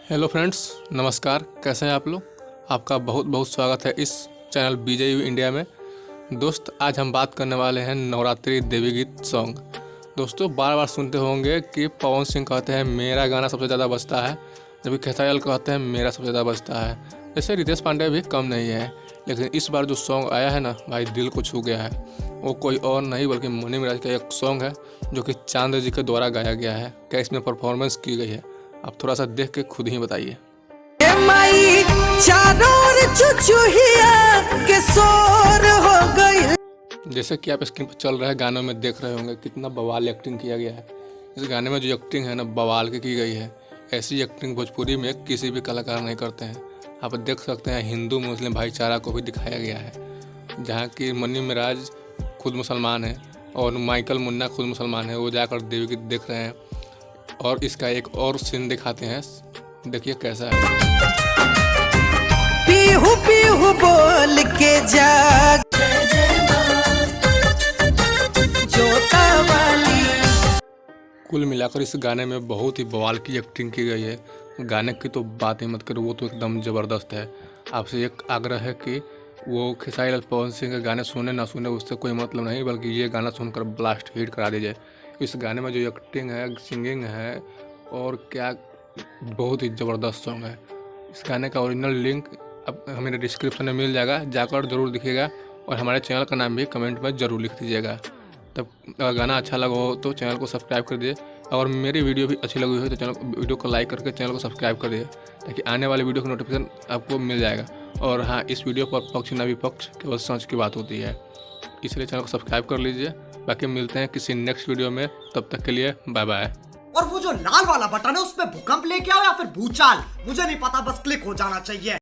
Hello friends, नमस्कार। कैसे हैं आप लोग। आपका बहुत बहुत स्वागत है इस चैनल बीजेयू इंडिया में। दोस्त, आज हम बात करने वाले हैं नवरात्रि देवी गीत सॉन्ग। दोस्तों, बार बार सुनते होंगे कि पवन सिंह कहते हैं मेरा गाना सबसे ज़्यादा बजता है, जबकि खेसारी लाल कहते हैं मेरा सबसे ज़्यादा बजता है। जैसे रितेश पांडे भी कम नहीं है, लेकिन इस बार जो सॉन्ग आया है ना भाई, दिल को छू गया है। वो कोई और नहीं बल्कि मुन्नी मिराज का एक सॉन्ग है जो कि चांद जी के द्वारा गाया गया है। क्या इसमें परफॉर्मेंस की गई है, आप थोड़ा सा देख के खुद ही बताइए। जैसे कि आप स्क्रीन पर चल रहे गानों में देख रहे होंगे कितना बवाल एक्टिंग किया गया है। इस गाने में जो एक्टिंग है ना, बवाल की गई है। ऐसी एक्टिंग भोजपुरी में किसी भी कलाकार नहीं करते हैं। आप देख सकते हैं हिंदू मुस्लिम भाईचारा को भी दिखाया गया है, जहाँ की मुन्नी मिराज खुद मुसलमान है और माइकल मुन्ना खुद मुसलमान है। वो जाकर देवी गीत देख रहे हैं और इसका एक और सीन दिखाते हैं, देखिए कैसा है। पीहू पीहू बोल के जा जोता वाली। कुल मिलाकर इस गाने में बहुत ही बवाल की एक्टिंग की गई है। गाने की तो बात ही मत करो, वो तो एकदम ज़बरदस्त है। आपसे एक आग्रह है कि वो खेसारी लाल पवन सिंह के गाने सुने ना सुने उससे कोई मतलब नहीं, बल्कि ये गाना सुनकर ब्लास्ट हिट करा दीजिए। इस गाने में जो एक्टिंग है, सिंगिंग है और क्या, बहुत ही ज़बरदस्त सॉन्ग है। इस गाने का ओरिजिनल लिंक अब हमें डिस्क्रिप्शन में मिल जाएगा, जाकर ज़रूर दिखिएगा। और हमारे चैनल का नाम भी कमेंट में ज़रूर लिख दीजिएगा। तब अगर गाना अच्छा लगा हो तो चैनल को सब्सक्राइब कर दीजिए, और मेरी वीडियो भी अच्छी लगी हो तो वीडियो को लाइक करके चैनल को सब्सक्राइब कर दीजिए, ताकि आने वाले वीडियो का नोटिफिकेशन आपको मिल जाएगा। और हाँ, इस वीडियो पर पक्ष न विपक्ष केवल सच की बात होती है, इसलिए चैनल को सब्सक्राइब कर लीजिए। बाकी मिलते हैं किसी नेक्स्ट वीडियो में, तब तक के लिए बाय बाय। और वो जो लाल वाला बटन है उस पे भूकंप लेके आओ या फिर भूचाल, मुझे नहीं पता, बस क्लिक हो जाना चाहिए।